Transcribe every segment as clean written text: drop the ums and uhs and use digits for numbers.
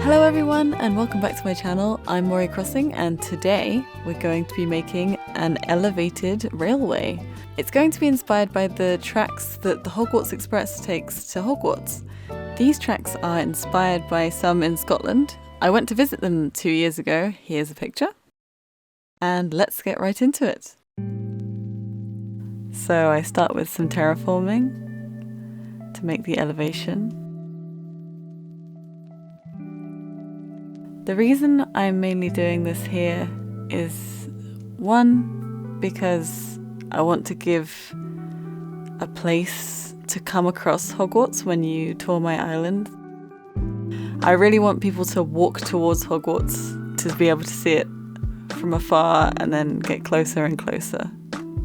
Hello everyone and welcome back to my channel. I'm Mori Crossing and today we're going to be making an elevated railway. It's going to be inspired by the tracks that the Hogwarts Express takes to Hogwarts. These tracks are inspired by some in Scotland. I went to visit them 2 years ago. Here's a picture. And let's get right into it. So I start with some terraforming to make the elevation. The reason I'm mainly doing this here is, one, because I want to give a place to come across Hogwarts when you tour my island. I really want people to walk towards Hogwarts to be able to see it from afar and then get closer and closer,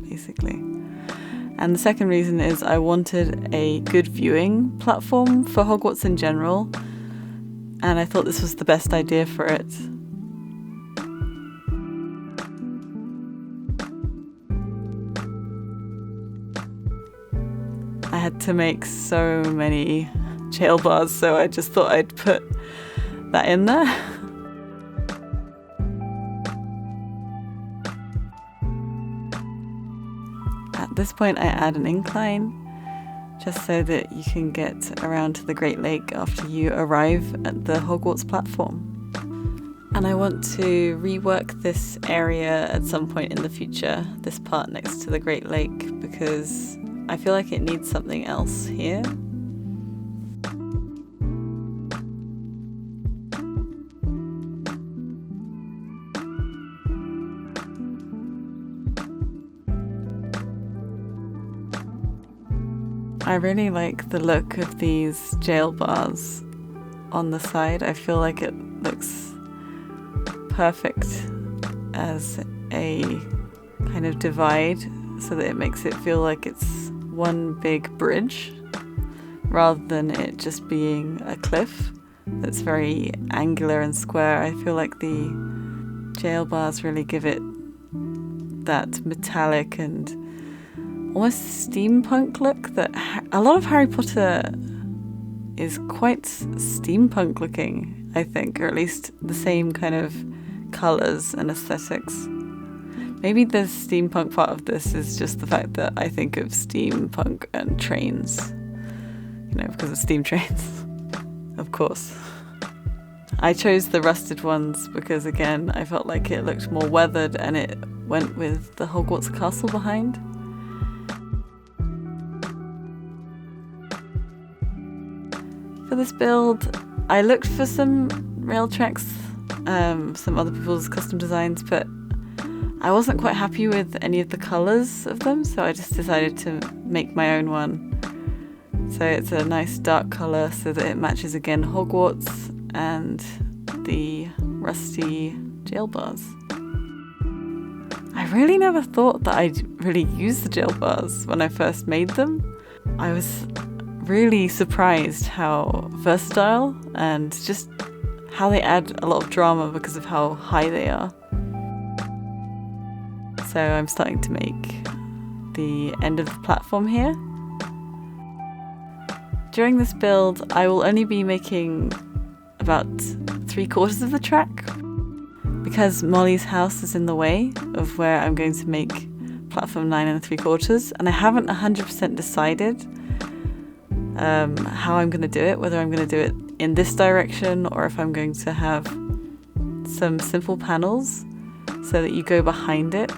basically. And the second reason is I wanted a good viewing platform for Hogwarts in general. And I thought this was the best idea for it. I had to make so many jail bars, so I just thought I'd put that in there. At this point I add an incline, just so that you can get around to the Great Lake after you arrive at the Hogwarts platform. And I want to rework this area at some point in the future, this part next to the Great Lake, because I feel like it needs something else here. I really like the look of these jail bars on the side. I feel like it looks perfect as a kind of divide so that it makes it feel like it's one big bridge rather than it just being a cliff that's very angular and square. I feel like the jail bars really give it that metallic and almost steampunk look that a lot of Harry Potter is quite steampunk looking, I think, or at least the same kind of colours and aesthetics. Maybe the steampunk part of this is just the fact that I think of steampunk and trains, because of steam trains, of course. I chose the rusted ones because, again, I felt like it looked more weathered and it went with the Hogwarts castle behind. For this build, I looked for some rail tracks, some other people's custom designs, but I wasn't quite happy with any of the colours of them, so I just decided to make my own one. So it's a nice dark colour so that it matches again Hogwarts and the rusty jail bars. I really never thought that I'd really use the jail bars when I first made them. I was really surprised how versatile and just how they add a lot of drama because of how high they are. So I'm starting to make the end of the platform here. During this build, I will only be making about 3/4 of the track because Molly's house is in the way of where I'm going to make platform 9 3/4, and I haven't 100% decided how I'm going to do it, whether I'm going to do it in this direction or if I'm going to have some simple panels so that you go behind it.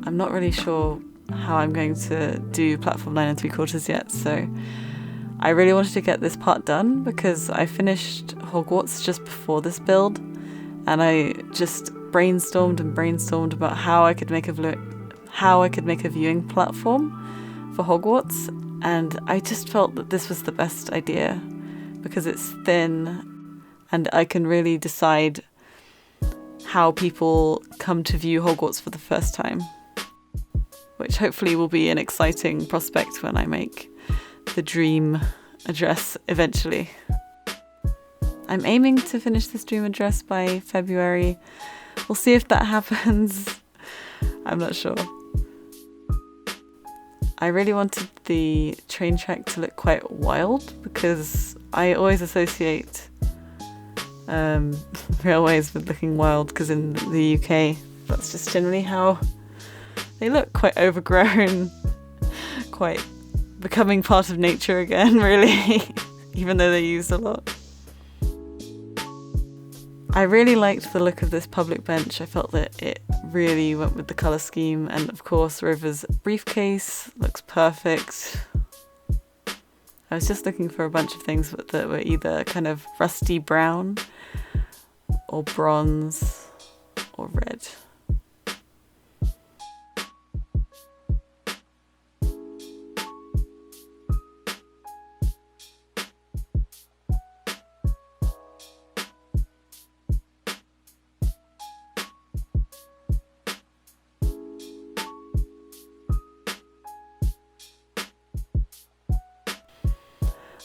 I'm not really sure how I'm going to do platform 9 3/4 yet, so I really wanted to get this part done because I finished Hogwarts just before this build and I just brainstormed about how I could make a viewing platform for Hogwarts. And I just felt that this was the best idea because it's thin and I can really decide how people come to view Hogwarts for the first time, which hopefully will be an exciting prospect when I make the dream address eventually. I'm aiming to finish this dream address by February. We'll see if that happens. I'm not sure. I really wanted the train track to look quite wild because I always associate railways with looking wild, because in the UK that's just generally how they look, quite overgrown, quite becoming part of nature again, really, even though they're used a lot. I really liked the look of this public bench. I felt that it really went with the colour scheme, and of course Rover's briefcase looks perfect. I was just looking for a bunch of things that were either kind of rusty brown or bronze or red.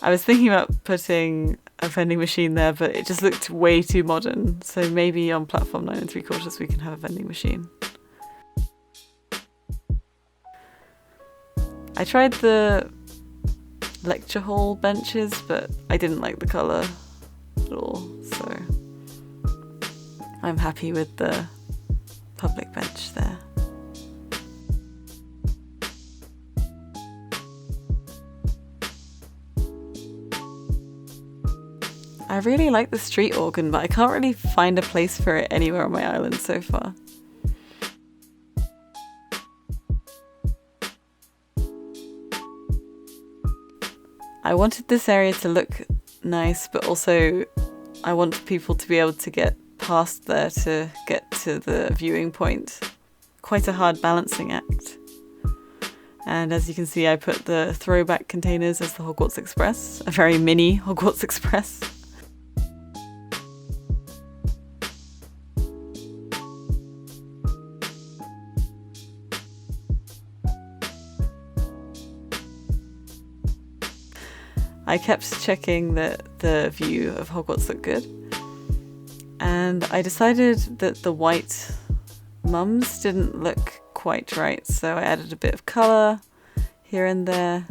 I was thinking about putting a vending machine there, but it just looked way too modern. So maybe on platform 9 3/4 we can have a vending machine. I tried the lecture hall benches, but I didn't like the colour at all. So I'm happy with the public bench there. I really like the street organ, but I can't really find a place for it anywhere on my island so far. I wanted this area to look nice, but also I want people to be able to get past there to get to the viewing point. Quite a hard balancing act. And as you can see, I put the throwback containers as the Hogwarts Express, a very mini Hogwarts Express. I kept checking that the view of Hogwarts looked good, and I decided that the white mums didn't look quite right, so I added a bit of colour here and there.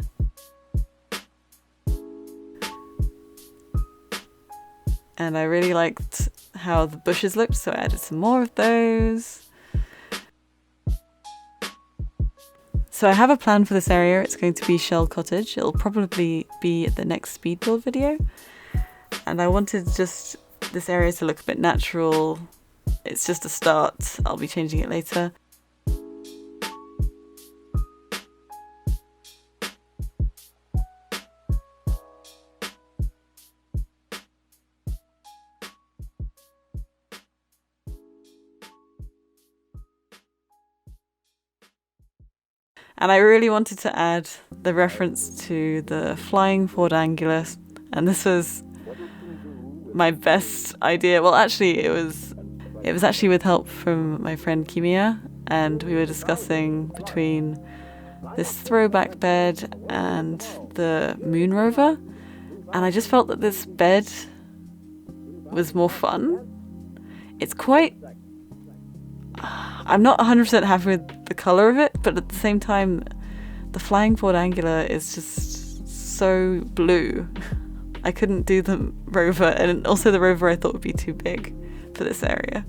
And I really liked how the bushes looked, so I added some more of those. So I have a plan for this area. It's going to be Shell Cottage. It'll probably be the next speed build video. And I wanted just this area to look a bit natural. It's just a start. I'll be changing it later. And I really wanted to add the reference to the flying forward angular, and this was my best idea. Well, actually, it was actually with help from my friend Kimia, and we were discussing between this throwback bed and the moon rover, and I just felt that this bed was more fun. It's quite... I'm not 100% happy with the colour of it, but at the same time, the flying forward angular is just so blue. I couldn't do the rover, and also the rover I thought would be too big for this area.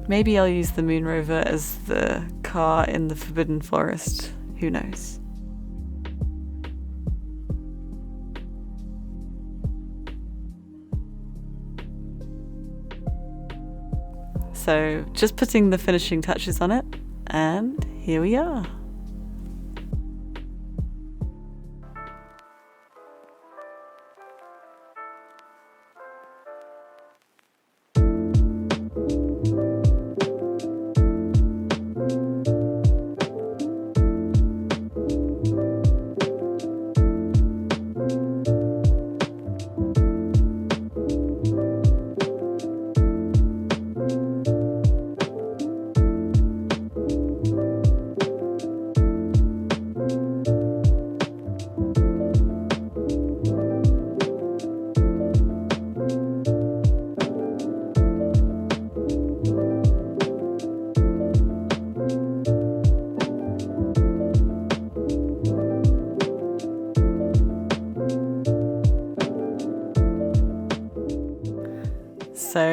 Maybe I'll use the moon rover as the car in the Forbidden Forest. Who knows? So just putting the finishing touches on it, and here we are.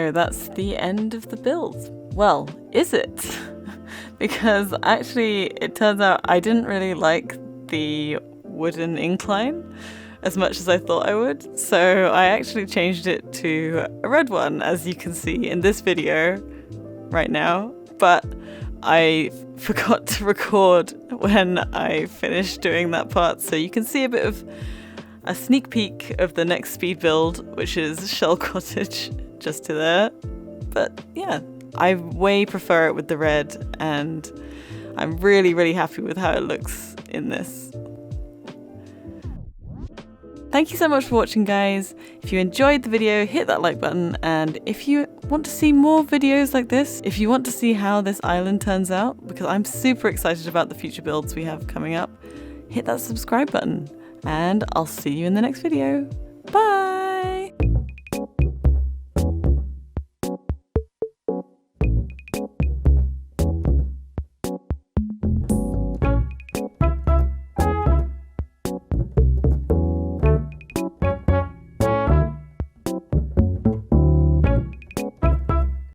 So that's the end of the build. Well, is it? Because actually it turns out I didn't really like the wooden incline as much as I thought I would. So I actually changed it to a red one, as you can see in this video right now. But I forgot to record when I finished doing that part. So you can see a bit of a sneak peek of the next speed build, which is Shell Cottage just to there. But yeah, I way prefer it with the red, and I'm really, really happy with how it looks in this. Thank you so much for watching, guys. If you enjoyed the video, hit that like button, and if you want to see more videos like this, if you want to see how this island turns out, because I'm super excited about the future builds we have coming up, hit that subscribe button, and I'll see you in the next video. Bye!